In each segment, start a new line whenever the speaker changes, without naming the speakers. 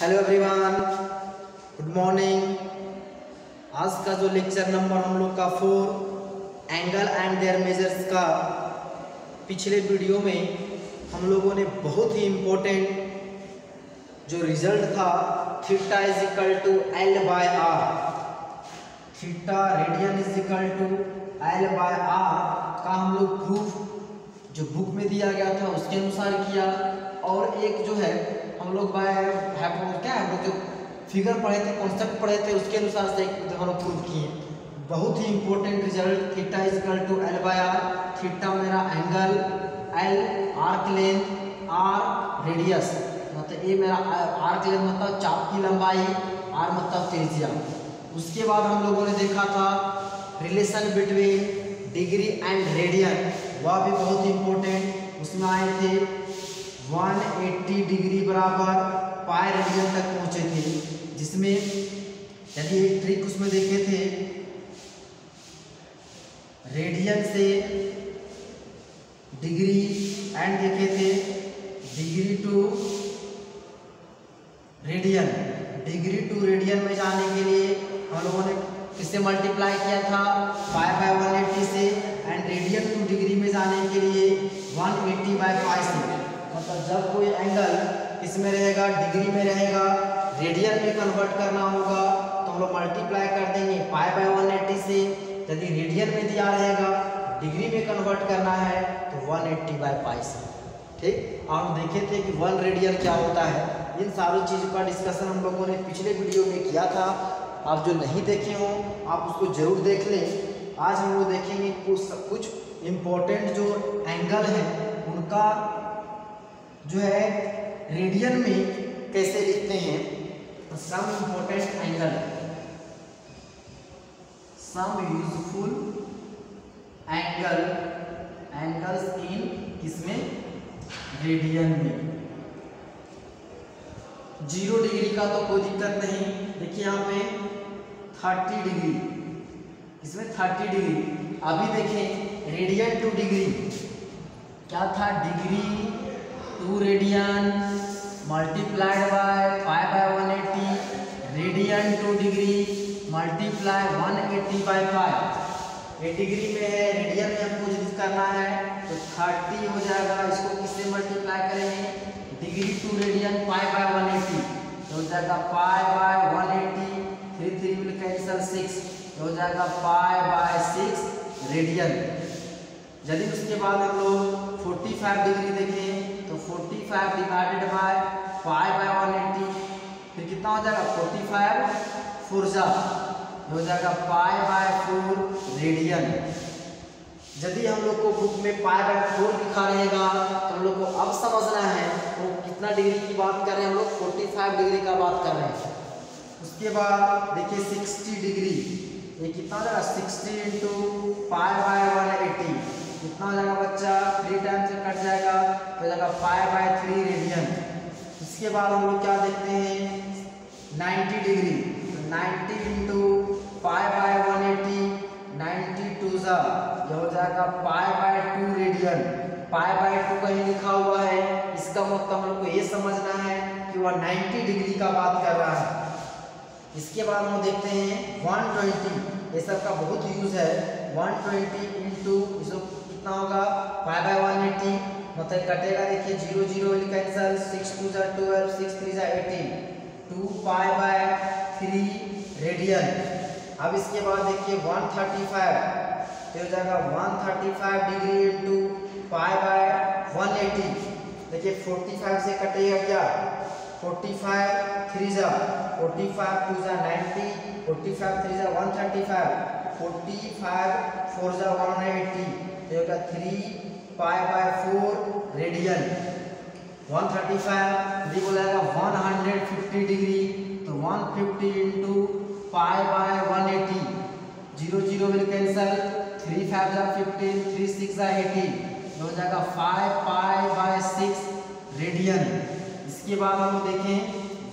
Hello everyone, good morning. आज का जो लेक्चर नंबर हम लोग का 4 एंगल एंड देयर मेजर्स का, पिछले वीडियो में हम लोगों ने बहुत ही इम्पोर्टेंट जो रिजल्ट था theta is equal to L by R, theta radian is equal to L by R का हम लोग प्रूफ जो बुक में दिया गया था उसके अनुसार किया। और एक जो है हम लोग क्या है जो फिगर पढ़े थे, कॉन्सेप्ट पढ़े थे, उसके अनुसार से हम लोग प्रूव किए। बहुत ही important result, theta is equal to L by R. Theta मेरा angle, L arc length, R radius, मतलब ये मेरा आर्क लेंथ मतलब चाप की लंबाई, आर मतलब त्रिज्या। उसके बाद हम लोगों ने देखा था relation between degree and radian, वह भी बहुत इंपॉर्टेंट। उसमें आए थे 180 डिग्री बराबर पाई रेडियन तक पहुंचे थे, जिसमें यदि एक ट्रिक उसमें देखे थे, रेडियन से डिग्री एंड देखे थे degree to radian. Degree to radian में जाने के लिए हम लोगों ने किससे मल्टीप्लाई किया था, पाई बाय 180 से, एंड रेडियन टू डिग्री में जाने के लिए 180 बाय पाई से। मतलब जब कोई एंगल इसमें रहेगा, डिग्री में रहेगा, रेडियन में कन्वर्ट करना होगा तो हम लोग मल्टीप्लाई कर देंगे पाई बाय 180 से। यदि रेडियन में दिया रहेगा, डिग्री में कन्वर्ट करना है तो 180 बाय पाई से। ठीक, आप देखे थे कि 1 रेडियन क्या होता है। इन सारी चीज़ों का डिस्कशन हम लोगों ने पिछले वीडियो में किया था। आप जो नहीं देखे हो आप उसको जरूर देख लें। आज हम लोग देखेंगे कुछ इम्पोर्टेंट जो एंगल हैं उनका जो है रेडियन में कैसे लिखते हैं। Some important angle, some useful angles in इसमें रेडियन में। 0 डिग्री का तो कोई दिक्कत नहीं, देखिए यहाँ पे 30 डिग्री, इसमें 30 डिग्री। अभी देखें रेडियन टू डिग्री क्या था, degree to radian multiplied by pi by 180, radian to degree multiply 180 by pi. ये डिग्री में है, रेडियन में हमको यूज करना है तो 30 हो जाएगा। इसको किससे मल्टीप्लाई करेंगे, degree to radian pi by 180 तो हो जाएगा पाई बाय 180, 3 3 विल कैंसिल 6 तो हो जाएगा पाई बाय 6 रेडियन। यदि उसके बाद हम लोग 45 डिग्री देखें तो 45 डिवाइडेड बाय पाई बाय 180 फिर कितना हो जाएगा, 45 4 हो जाएगा पाई बाय 4 रेडियन। यदि हम लोग को बुक में पाई बाय 4 लिखा रहेगा तो हम लोग को अब समझना है वो कितना डिग्री की बात कर रहे हैं, हम लोग 45 डिग्री का बात कर रहे हैं। उसके बाद देखिए 60 डिग्री, ये कितना हो जाएगा, 60 इंटू पाई बाय 180 कितना हो जाएगा बच्चा, 3 टाइम से कट जाएगा तो हो जाएगा पाई बाय 3 रेडियन। इसके बाद हम लोग क्या देखते हैं 90 डिग्री, तो 90 इंटू पाई बाय 180, 90 2 यह हो जाएगा pi by 2 radian. Pi bye 2 कहीं लिखा हुआ है, इसका मतलब हम लोग को ये समझना है कि वह 90 डिग्री का बात कर रहा है। इसके बाद हम देखते हैं 120, ये सब का बहुत यूज है। 120 इंटू कितना होगा, पाई बाय 180 मतलब कटेगा, देखिए 0 0 will cancel, 6 2 12, 6 3 18, 2 pi by 3 radian. अब इसके बाद देखिए 135 तो हो जाएगा 135 डिग्री इंटू पाई बाय 180, देखिए 45 से कटेगा क्या, 45 3 45 2 90, 45 3 135, 45 4 180 तो होगा 3 पाई बाय 4 रेडियन। 135 ये बोला 150 डिग्री तो 150 into pi by 180, 0 0 will cancel, 3 5 15, 3 6 18 तो हो जाएगा 5 पाई बाय 6 रेडियन। इसके बाद हम देखें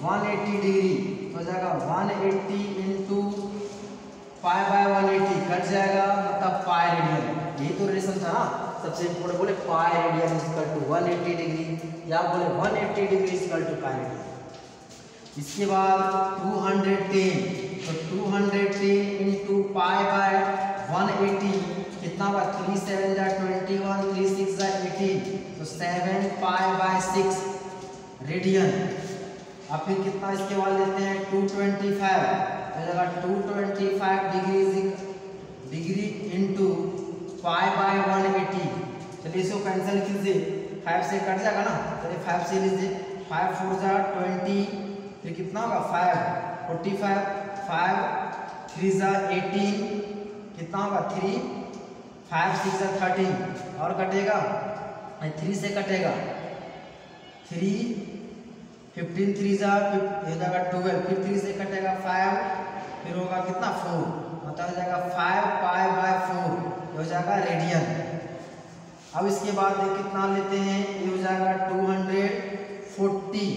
180 डिग्री तो हो जाएगा 180 इंटू पाई बाय 180 कट जाएगा मतलब पाई रेडियन। यही तो रिलेशन था ना, सबसे इम्पोर्टेंट बोले pi radian is equal to 180 degree, या बोले 180 degree is equal to pi radian. इसके बाद 210, तो 210 इंटू पाई बाय 180 कितना हुआ, 3 7 जा 21, 3 6 जा 18, तो 7 पाई बाय 6 रेडियन। अब फिर कितना इसके बाद लेते हैं 225, तो 225 डिग्री इंटू पाई बाय 180। चलिए इसको कैंसिल कीजिए, 5 से कट जाएगा ना, चलिए 5 से लीजिए, 5 4 जा 20, फिर कितना होगा 5 45, 5 3 जा 18, कितना होगा 3 5 6 जा 13, और कटेगा 3 से कटेगा 3 15 3 जा हो जाएगा 12, फिर 3 से कटेगा 5, फिर होगा कितना 4, मतलब हो जाएगा 5 पाई बाय 4 हो जाएगा रेडियन। अब इसके बाद कितना लेते हैं, ये हो जाएगा 240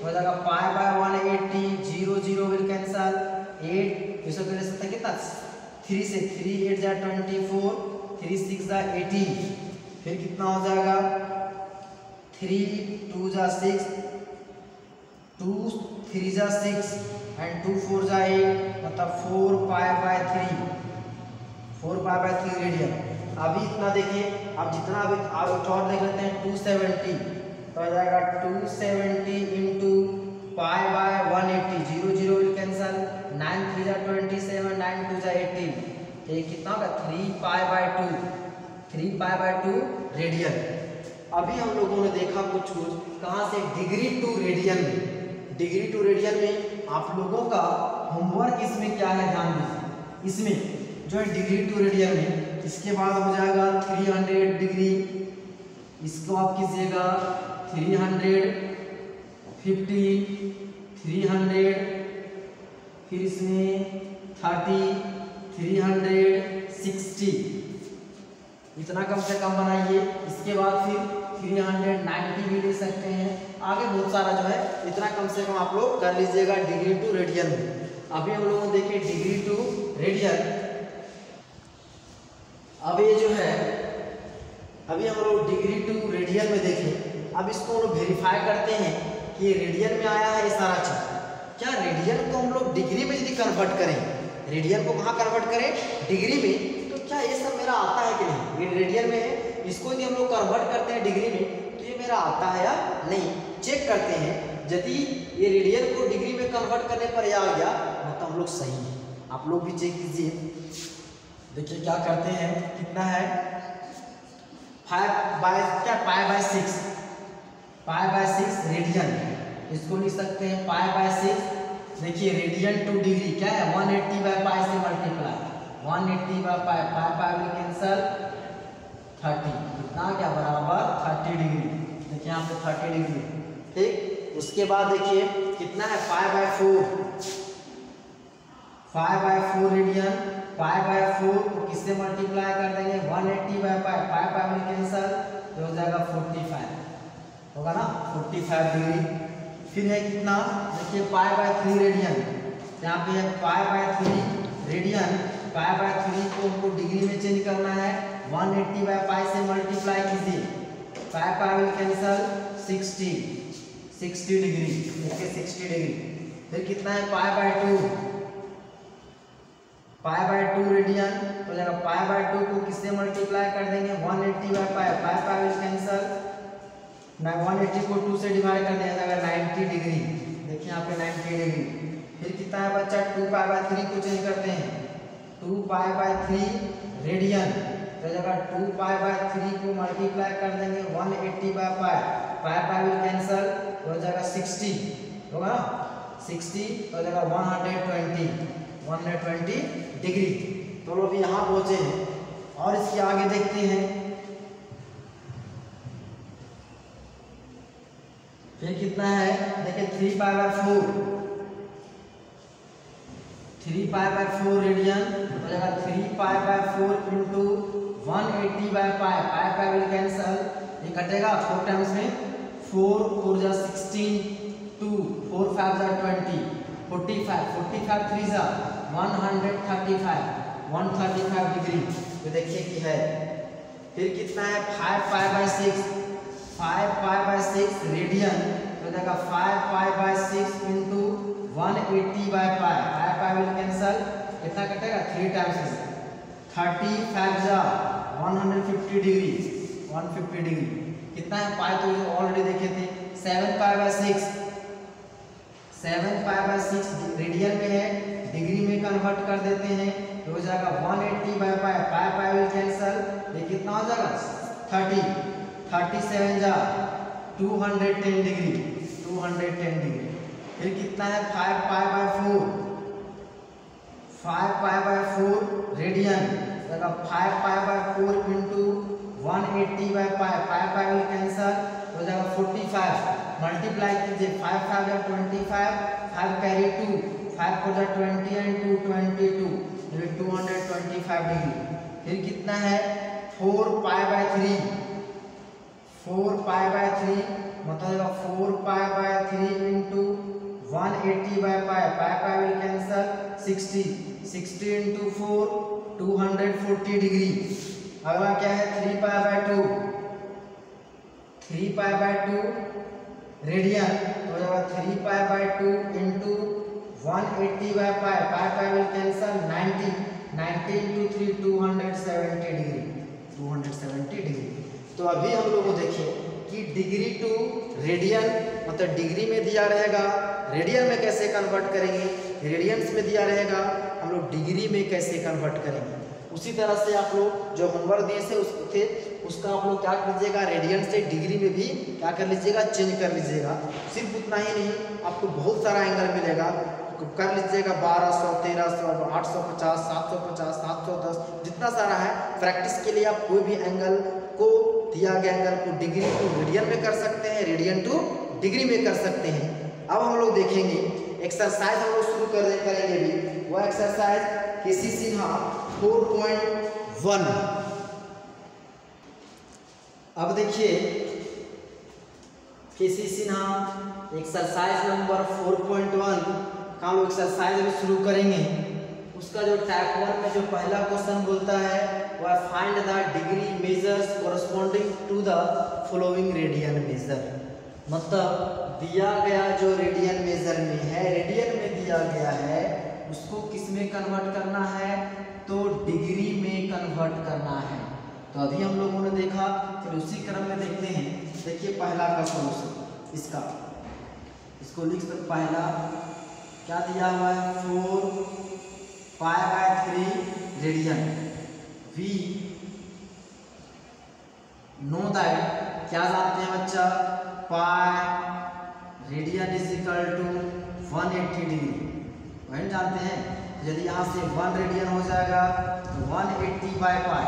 हो जाएगा पाई बाय 180, 0 0 विल कैंसल, 8 इसको ले सकते हैं कितना 3 से, 3 8 जा 24, 3 6 जा 18, फिर कितना हो जाएगा 3 2 जा 6, 2 3 जा 6 एंड 2 4 जा 8, मतलब 4 पाई बाय 3 रेडियन। अभी इतना देखिए, अब जितना अभी और देख लेते हैं 270, तो आ जाएगा 270 into pi by 180, 0 0 will cancel, 9 3 जा 27, 9 2 जा 18, तो ये कितना होगा 3 पाई बाय 2 रेडियन। अभी हम लोगों ने देखा कुछ कहाँ से, डिग्री टू रेडियन में आप लोगों का होमवर्क इसमें क्या है ध्यान दीजिए, इसमें जो है डिग्री टू रेडियन में, इसके बाद हो जाएगा 300 डिग्री, इसको आप कीजिएगा 350, 300, फिर इसमें 30, 360, इतना कम से कम बनाइए। इसके बाद फिर 390 भी ले सकते हैं, आगे बहुत सारा जो है, इतना कम से कम आप लोग कर लीजिएगा डिग्री टू रेडियन में। अभी हम लोग देखें डिग्री टू रेडियन, अब ये जो है, अभी हम लोग डिग्री टू रेडियन में देखें। अब इसको हम लोग वेरीफाई करते हैं कि ये रेडियन में आया है ये सारा चीज। क्या रेडियन को हम लोग डिग्री में यदि कन्वर्ट करें, रेडियन को कहाँ कन्वर्ट करें, डिग्री में, तो क्या ये सब मेरा आता है कि नहीं, ये रेडियन में है, इसको यदि हम लोग कन्वर्ट करते हैं डिग्री में, तो ये मेरा आता है या नहीं, चेक करते हैं। यदि ये रेडियन को डिग्री में कन्वर्ट करने पर यह आ गया, मतलब हम लोग सही है। आप लोग भी चेक कीजिए, देखिए क्या करते हैं, कितना है 5 बाय क्या पाई बाय 6 रेडियन, इसको लिख सकते हैं पाई बाय 6। देखिए रेडियन टू डिग्री क्या है 180 बाय पाई से मल्टीप्लाई, 180 बाय पाई में कैंसल 30, कितना क्या बराबर 30 डिग्री। देखिए यहाँ पे 30 डिग्री, ठीक। उसके बाद देखिए कितना है 5 बाय 4 रेडियन, पाई बाय 4 को किससे मल्टीप्लाई कर देंगे 180 बाय पाई में कैंसल, तो हो जाएगा 45, होगा ना 45 डिग्री। फिर है कितना, देखिए पाई बाय 3 रेडियन, यहाँ पे है पाई बाय 3 रेडियन, पाई बाय 3 को हमको डिग्री में चेंज करना है, 180 बाय पाई से मल्टीप्लाई कीजिए, पाई विल कैंसल 60 डिग्री, देखिए 60 डिग्री। फिर कितना है पाई बाय 2 रेडियन, तो जाएगा पाई बाय 2 को किससे मल्टीप्लाई कर देंगे 180 बाय पाई विल कैंसल, 180 को 2 से डिवाइड कर दिया जाएगा 90 डिग्री, देखिए यहाँ पे 90 डिग्री। फिर कितना है बच्चा 2 पाई बाय 3 को चेंज करते हैं, 2 पाई बाय 3 रेडियन, तो जाएगा 2 पाई बाय 3 को मल्टीप्लाई कर देंगे 180 बाय पाई विल कैंसल, तो हो जाएगा 60, होगा ना 60, तो जाएगा 120 डिग्री। तो लोग यहाँ पहुंचे हैं, और इसके आगे देखते हैं। फिर कितना है देखिए 3 पाई बाय 4 रेडियन, हो जाएगा 3 pi by 4 into 180 by pi will cancel, ये कटेगा 4 टाइम्स में, 4 4 जा 16, 2 4 5 जा 20, 45 3 जा 135 डिग्री, तो देखिए कि है। फिर कितना है 5 पाई बाय 6 रेडियन, तो हो जाएगा 5 pi by 6 into 180 by pi. Pi pi will cancel, कितना कटेगा 3 टाइम्स 30 5 जा 150 डिग्री, 150 डिग्री कितना है पाई तो ऑलरेडी देखे थे। 7 pi by 6, 7 pi by 6 radian में है, डिग्री में कन्वर्ट कर देते हैं तो हो जाएगा 180 by pi. Pi pi will cancel, ये कितना हो जाएगा 30, 37 जा 210 डिग्री, 210 डिग्री। फिर कितना है 5 pi by 4, 5 pi by 4 radian, 5 pi by 4 into 180 by pi. Pi pi will cancel, हो जाएगा 45। मल्टीप्लाई कीजिए 5 5 या 25, 5 कैरी 2, 5 4 जा 20 एंड 2 22, 225 डिग्री। फिर कितना है 4 पाई बाय 3, 4 पाई बाय 3 मतलब 4 pi by 3 into 180 by pi. Pi pi will cancel, 60, 60 into 4 240 degree. अगला क्या है 3 pi by 2, 3 pi by 2 radian, तो हो जाएगा 3 pi by 2 into 180 by pi. Pi pi will cancel, 90, 90 into 3 270 degree, 270 degree. तो अभी हम लोग को देखें कि डिग्री टू रेडियन मतलब डिग्री में दिया रहेगा, रेडियन में कैसे कन्वर्ट करेंगे, रेडियंस में दिया रहेगा, हम लोग डिग्री में कैसे कन्वर्ट करेंगे। उसी तरह से आप लोग जो होमवर्क दिए थे उसका आप लोग क्या कीजिएगा, रेडियन से डिग्री में भी क्या कर लीजिएगा, चेंज कर लीजिएगा। सिर्फ उतना ही नहीं, आपको बहुत सारा एंगल मिलेगा, कर लीजिएगा 1200, 1300, 850, 750, 710, जितना सारा है। प्रैक्टिस के लिए आप कोई भी एंगल को, दिया गया एंगल को डिग्री टू रेडियन में कर सकते हैं, रेडियन टू डिग्री में कर सकते हैं। अब हम लोग देखेंगे एक्सरसाइज हम लोग शुरू करेंगे भी, वो एक्सरसाइज केसी सिन्हा 4.1। अब देखिए केसी सिन्हा एक्सरसाइज नंबर 4.1 का हम लोग एक्सरसाइज में शुरू करेंगे। उसका जो टाइप 1 में जो पहला क्वेश्चन बोलता है वह find the degree measures corresponding to the following radian measure. मतलब दिया गया जो रेडियन मेजर में है, रेडियन में दिया गया है, उसको किस में कन्वर्ट करना है, तो डिग्री में कन्वर्ट करना है। तो अभी हम लोगों ने देखा, फिर उसी क्रम में देखते हैं। देखिए पहला का सॉल्यूशन इसका, इसको लिख सकते। पहला क्या दिया हुआ है 4 pi by 3 radian. We know that, क्या जानते हैं बच्चा, pi radian is equal to 180 degree, वही जानते हैं। यदि यहाँ से 1 रेडियन हो जाएगा तो 180 बाय पाई,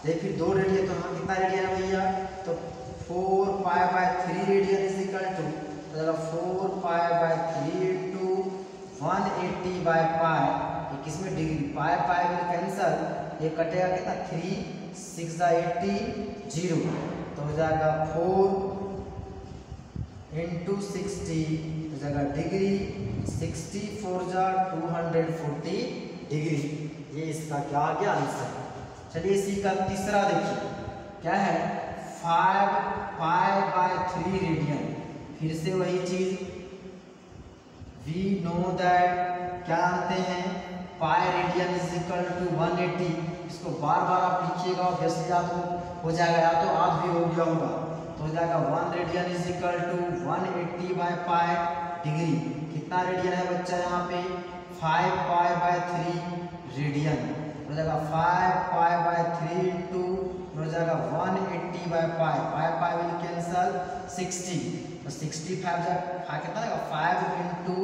देखिए फिर 2 रेडियन, तो यहाँ कितना रेडियन है भैया, तो 4 pi by 3 radian is equal to 4 pi by 3 into 180 by pi. ये किसमें degree, pi pi will cancel, ये कटेगा कितना 3 6 80 0, तो हो जाएगा 4 इंटू 60 हो जाएगा डिग्री, 64 जा 240 डिग्री। ये इसका क्या आ गया आंसर। चलिए इसी का तीसरा देखिए क्या है 5 पाई बाय 3 रेडियन। फिर से वही चीज, वी नो दैट, क्या जानते हैं, pi radian is equal to 180। इसको बार बार आप लिखिएगा, वैसे याद हो जाएगा, या तो आज भी हो गया होगा, तो हो जाएगा 1 radian is equal to 180 by pi degree. कितना रेडियन है बच्चा यहाँ पे, 5 पाई बाय 3 रेडियन, हो जाएगा 5 पाई बाय 3 इंटू हो जाएगा 180 by pi. Pi pi will cancel, 60, तो 65 जाएगा, कितना आएगा 5 इंटू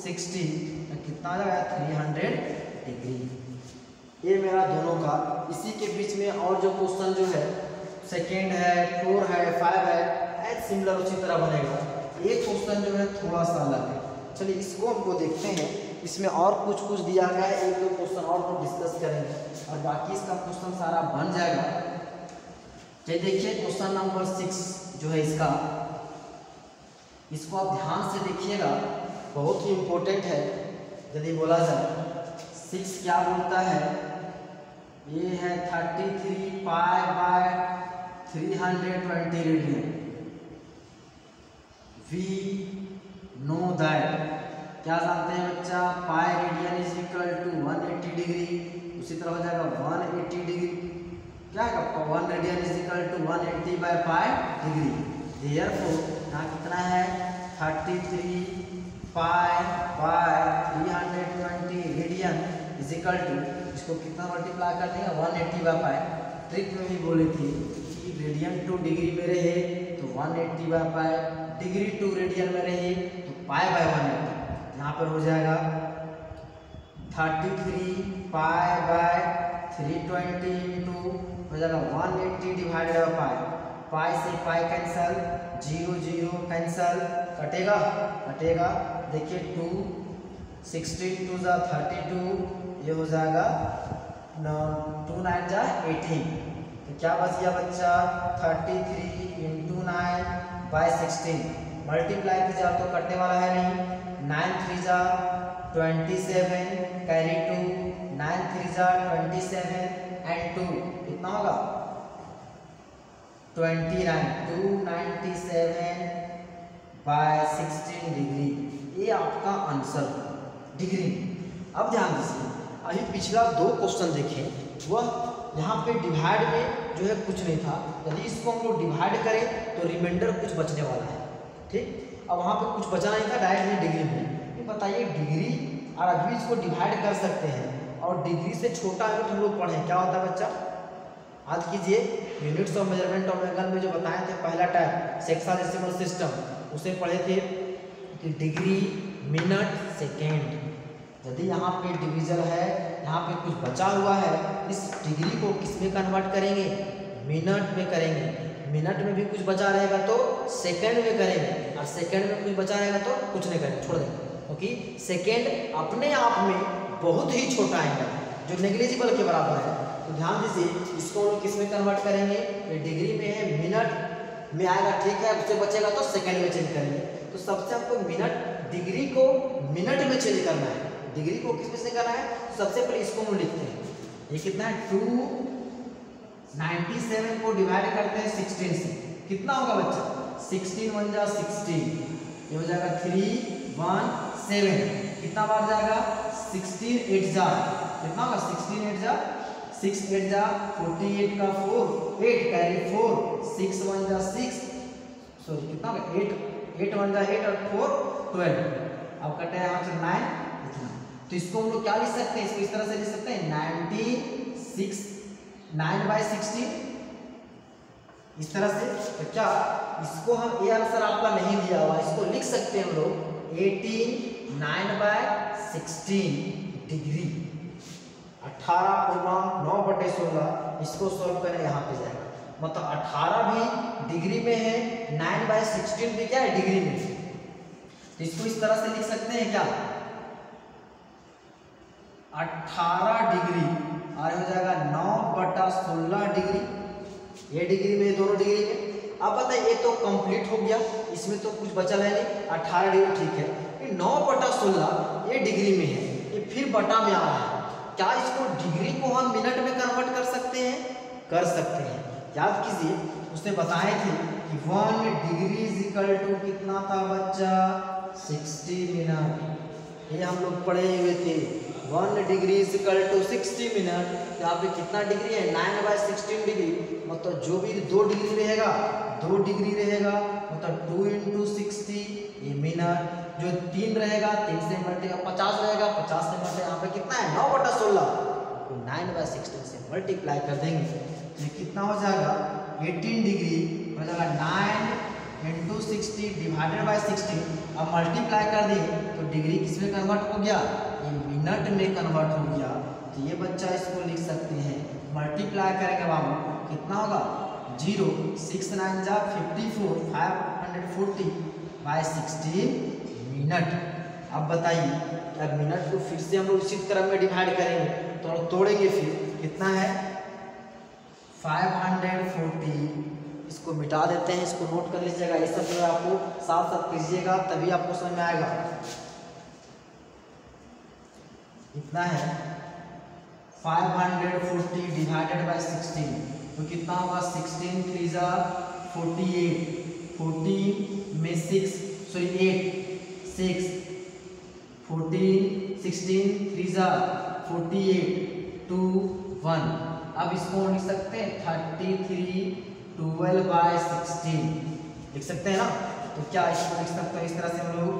60, तो कितना आ जाएगा 300 डिग्री। ये मेरा दोनों का। इसी के बीच में और जो क्वेश्चन जो है सेकेंड है, 4 है, 5 है, एज सिमिलर उसी तरह बनेगा। एक क्वेश्चन जो है थोड़ा सा अलग है, चलिए इसको हमको देखते हैं। इसमें और कुछ दिया गया है, एक दो क्वेश्चन और हम डिस्कस करेंगे और बाकी इसका क्वेश्चन सारा बन जाएगा। चलिए देखिए क्वेश्चन नंबर 6 जो है इसका, इसको आप ध्यान से देखिएगा, बहुत ही इम्पोर्टेंट है। यदि बोला जाए 6 क्या बोलता है, ये है 33 pi by 320 radian. We know that, क्या जानते हैं बच्चा, pi radian is equal to 180 degree. उसी तरह हो जाएगा 180 डिग्री, क्या है 1 radian is equal to 180 by pi degree. Therefore यहाँ कितना है 33 pi by 320 radian is equal to, इसको कितना मल्टीप्लाई कर देंगे 180 बाय पाई। ट्रिक में भी बोले थे कि रेडियन टू डिग्री में रहे तो 180 by pi, degree to radian में रहे तो पाई बाय 180। यहाँ पर हो जाएगा 33 पाई बाय 320 इंटू हो जाएगा 180 डिवाइडेड बाय पाई। पाई से पाई कैंसल, 0 0 कैंसल, कटेगा कटेगा, देखिए 2 16 2 जा 32, ये हो जाएगा 2 9 जा 18। तो क्या बच गया बच्चा 33 इंटू 9 बाय 16, मल्टीप्लाई की जाए तो कटने वाला है नहीं, 9 3 जा 27 कैरी 2, 9 3 जा 27 एंड 2 कितना होगा 29, 297 बाय 16 डिग्री। ये आपका आंसर डिग्री। अब ध्यान दीजिए, अभी पिछला 2 क्वेश्चन देखें, वह यहाँ पे डिवाइड में जो है कुछ नहीं था, यदि इसको हम लोग डिवाइड करें तो रिमाइंडर कुछ बचने वाला है, ठीक। अब वहाँ पे कुछ बचा नहीं था, डायरेक्ट डिग्री में। ये बताइए डिग्री और अभी इसको डिवाइड कर सकते हैं, और डिग्री से छोटा यूनिट हम लोग पढ़ें क्या होता है बच्चा, याद कीजिए units of measurement of angle में जो बताए थे पहला टाइप सेक्साडेसिमल सिस्टम, उसे पढ़े थे कि डिग्री मिनट सेकेंड। यदि यहाँ पे डिवीजन है, यहाँ पे कुछ बचा हुआ है, इस डिग्री को किस में कन्वर्ट करेंगे, मिनट में करेंगे। मिनट में भी कुछ बचा रहेगा तो सेकंड में करेंगे, और सेकंड में कुछ बचा रहेगा तो कुछ नहीं करेंगे, छोड़ देंगे, क्योंकि सेकंड अपने आप में बहुत ही छोटा एंगल है जो नेग्लिजिबल के बराबर है। तो ध्यान दीजिए, इसको हम किस में कन्वर्ट करेंगे, ये डिग्री में है, मिनट में आएगा, ठीक है, उससे बचेगा तो सेकंड में चेंज करेंगे। तो सबसे आपको मिनट, डिग्री को मिनट में चेंज करना है, डिग्री को किस में से करना है, सबसे पहले इसको हम लिखते हैं, ये कितना है 297 को डिवाइड करते हैं 16 से, कितना होगा बच्चा 16 1 जा 16, ये हो जाएगा 317, कितना बार जाएगा 16 8 जा, कितना होगा 16 8 जा 6 8 जा 48 का 4 8 कैरी 4 6 1 जा 6, सॉरी कितना होगा 8 1 जा 8 और 4 12, अब कटे यहाँ से 9 इतना। तो इसको हम लोग क्या लिख सकते हैं, इसको इस तरह से लिख सकते हैं 96 9 बाय 16 इस तरह से। तो क्या इसको हम, ये आंसर आपका नहीं दिया हुआ, इसको लिख सकते हैं हम लोग 18 9 बाय 16 डिग्री, 18 9/16, इसको सॉल्व करें यहाँ पे जाएगा, मतलब 18 भी डिग्री में है, 9 बाय 16 भी क्या है डिग्री में। तो इसको इस तरह से लिख सकते हैं क्या 18 डिग्री और हो जाएगा 9/16 डिग्री, ये डिग्री में, दोनों डिग्री में। अब बताइए ये तो कंप्लीट हो गया, इसमें तो कुछ बचा है नहीं, 18 डिग्री ठीक है, ये 9/16 ये डिग्री में है, ये फिर बटा में आ रहा है, क्या इसको डिग्री को हम मिनट में कन्वर्ट कर सकते हैं, कर सकते हैं। याद कीजिए उसने बताए थे कि 1 डिग्री इज इक्वल टू कितना था बच्चा 60 मिनट, ये हम लोग पढ़े हुए थे, 1 degree is equal to 60 minute. यहाँ पे कितना डिग्री है 9 बाय 16 डिग्री, मतलब जो भी 2 डिग्री रहेगा 2 डिग्री रहेगा, मतलब 2 इंटू 60 ये मिनट, जो 3 रहेगा 3 से मल्टीप्लाई 50 रहेगा 50 से मल्टीप्लाई, यहाँ पे कितना है 9/16 को 9 बाय 16 से मल्टीप्लाई कर देंगे, तो ये कितना हो जाएगा 18 डिग्री हो जाएगा 9 इंटू 60 डिवाइडेड बाय 16। अब मल्टीप्लाई कर दें तो डिग्री किस में कन्वर्ट हो गया, ये मिनट में कन्वर्ट हो गया। तो ये बच्चा इसको लिख सकते हैं, मल्टीप्लाई करेंगे बाबू कितना होगा 0 6 9 जा 54 540 बाय 16 मिनट। अब बताइए अब मिनट को फिर से हम लोग इसी क्रम में डिवाइड करेंगे तो तोड़ेंगे, फिर कितना है 540, इसको मिटा देते हैं, इसको नोट कर लीजिएगा, ये सब जो आपको साथ साथ कीजिएगा तभी आपको समझ में आएगा। कितना है 540 डिवाइडेड बाय 16, तो कितना होगा 16 3 जा 48, 14 में 6 सॉरी 8 6 14 16 3 जा 48 2 1। अब इसको लिख सकते हैं 33 12/16 लिख सकते हैं ना। तो क्या इसको लिख सकते हैं इस तरह से हम लोग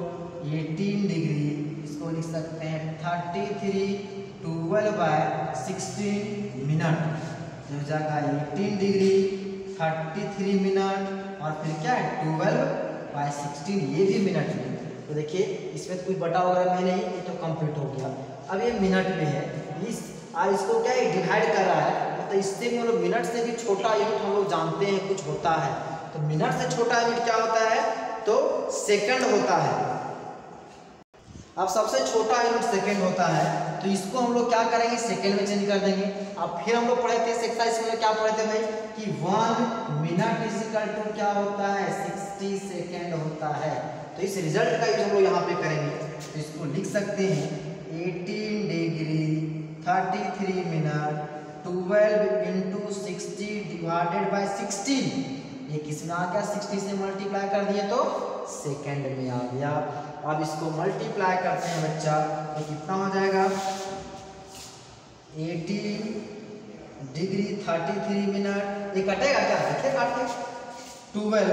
18 डिग्री, इसको लिख सकते हैं 33 12/16 मिनट, हो जाएगा 18 डिग्री 33 मिनट और फिर क्या है 12/16, ये भी मिनट में। तो देखिए इसमें तो कोई बटा वगैरह में नहीं, ये तो कंप्लीट हो गया। अब ये मिनट में है, इसको क्या है डिवाइड कर रहा है, तो इससे हम लोग मिनट से भी छोटा यूनिट हम लोग जानते हैं कुछ होता है। तो मिनट से छोटा यूनिट क्या होता है, तो सेकंड होता है। अब सबसे छोटा यूनिट सेकंड होता है, तो इसको हम लोग क्या करेंगे सेकंड में चेंज कर देंगे। अब फिर हम लोग पढ़े थे एक्सरसाइज में क्या पढ़े थे भाई कि 1 मिनट इज इक्वल टू क्या होता है 60 सेकंड होता है। तो इस रिजल्ट का यूज हम लोग यहाँ पे करेंगे। तो इसको लिख सकते हैं 18 degree 33 minute 12 into 60 divided by 16। ये किसमें आ गया 60 से मल्टीप्लाई कर दिए तो सेकंड में आ गया। अब इसको मल्टीप्लाई करते हैं बच्चा, तो कितना हो जाएगा 18 डिग्री 33 मिनट, ये कटेगा क्या देखिए काट के 12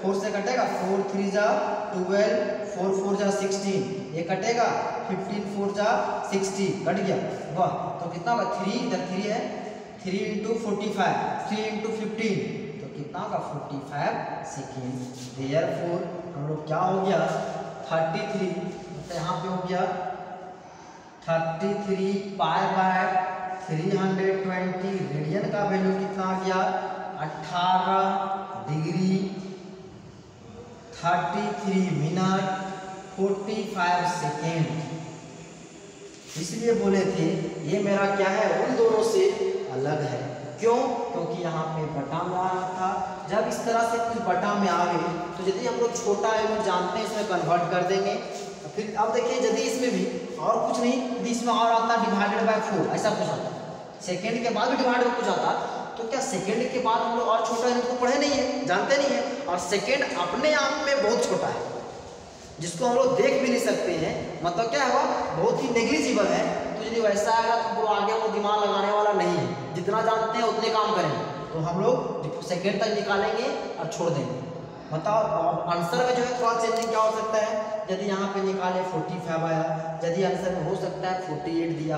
4 से कटेगा 4 3 जा 12 4 4 जा 16, ये कटेगा 15 4 जा 60 कट गया। वाह, तो कितना होगा 3 इधर 3 है 3 इंटू 45 3 इंटू 15, तो कितना होगा 45 सेकेंड। देयरफॉर हम लोग क्या हो गया 33, तो यहाँ पे हो गया 33 π/320 रेडियन का वैल्यू कितना आ गया 18 डिग्री 33 मिनट 45 सेकेंड। इसलिए बोले थे ये मेरा क्या है उन दोनों से अलग है। क्यों? क्योंकि यहाँ पे बटा में आ रहा था। जब इस तरह से कुछ बटा में आ गए तो यदि हम लोग छोटा यूनिट जानते हैं इसमें कन्वर्ट कर देंगे। फिर अब देखिए यदि इसमें भी और कुछ नहीं, यदि इसमें और आता डिवाइडेड बाय 4 ऐसा कुछ आता, सेकेंड के बाद भी डिवाइड में कुछ आता, तो क्या सेकेंड के बाद हम लोग और छोटा यूनिट को पढ़े नहीं है, जानते नहीं है। और सेकेंड अपने आप में बहुत छोटा है जिसको हम लोग देख भी नहीं सकते हैं, मतलब क्या है बहुत ही नेग्लिजिबल है। तो यदि वैसा आएगा तो आगे वो दिमाग लगाने वाला नहीं है, जितना जानते हैं उतने काम करेंगे। तो हम लोग सेकेंड तक निकालेंगे और छोड़ देंगे। बताओ आंसर में जो है थोड़ा चेंजिंग क्या हो सकता है, यदि यहाँ पे निकाले 45 आया, यदि आंसर में हो सकता है 48 दिया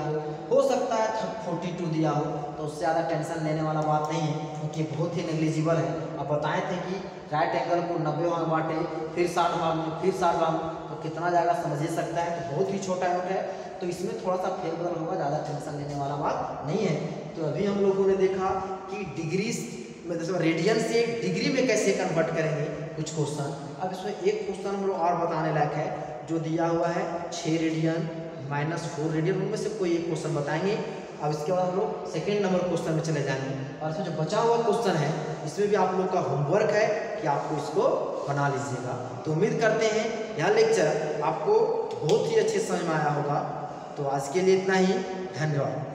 हो सकता है 42 दिया हो, तो उससे ज़्यादा टेंशन लेने वाला बात नहीं है क्योंकि बहुत ही नेग्लिजिबल है। अब बताए थे कि राइट एंगल को 90 भाग बांटे, फिर 60 भाग में, फिर 60 भाग में, तो कितना जाएगा समझ ही सकता है। तो बहुत ही छोटा यूनिट है, तो इसमें थोड़ा सा फेरबदल होगा, ज़्यादा टेंशन लेने वाला बात नहीं है। तो अभी हम लोगों ने देखा कि डिग्री मतलब रेडियन से डिग्री में कैसे कन्वर्ट करेंगे कुछ क्वेश्चन। अब इसमें एक क्वेश्चन हम लोग और बताने लायक है जो दिया हुआ है 6 रेडियन -4 रेडियन, उनमें से कोई एक क्वेश्चन बताएंगे। अब इसके बाद हम लोग सेकेंड नंबर क्वेश्चन में चले जाएंगे। और इसमें जो बचा हुआ क्वेश्चन है इसमें भी आप लोग का होमवर्क है कि आपको इसको बना लीजिएगा। तो उम्मीद करते हैं यह लेक्चर आपको बहुत ही अच्छे समझ में आया होगा। तो आज के लिए इतना ही, धन्यवाद।